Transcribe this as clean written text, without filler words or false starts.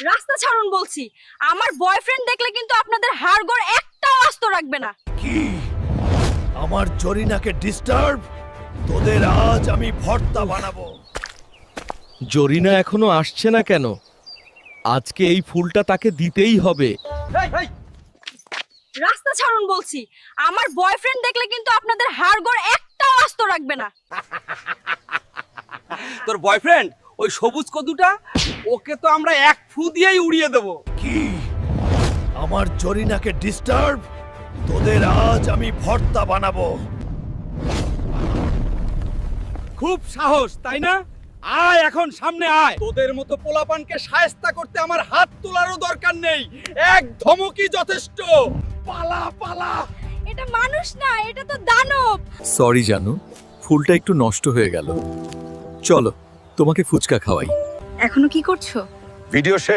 রাস্তা ছাড়ুন বলছি। আমার বয়ফ্রেন্ড দেখলে কিন্তু আপনাদের হাড়গোড় একটাও আস্ত রাখবে না। কি আমার জরিনাকে ডিস্টার্ব? তোদের আজ আমি ভর্তা বানাবো। জরিনা এখনো আসছে না কেন? আজকে এই ফুলটা তাকে দিতেই হবে। রাস্তা ছাড়ুন বলছি। আমার বয়ফ্রেন্ড দেখলে কিন্তু আপনাদের হাড়গোড় একটাও আস্ত রাখবে না। তোর বয়ফ্রেন্ড ওই সবুজ কদুটা, ওকে তো আমরা এক ফু দিয়েই উড়িয়ে দেবো। কি আমার জরিনাকে ডিস্টার্ব? তোদের আজ আমি ভর্তা বানাবো। খুব সাহস, তাই না? আয় এখন সামনে আয়। তোদের মতো পোলাপানকে শায়েস্তা করতে আমার হাত তোলারও দরকার নেই, এক ধমকই যথেষ্ট। পালা পালা। এটা মানুষ না, এটা তো দানব। সরি জানু, ফুলটা একটু নষ্ট হয়ে গেল। চলো তোমাকে ফুচকা খাওয়াই। এখনো কি করছো? ভিডিও শেষ।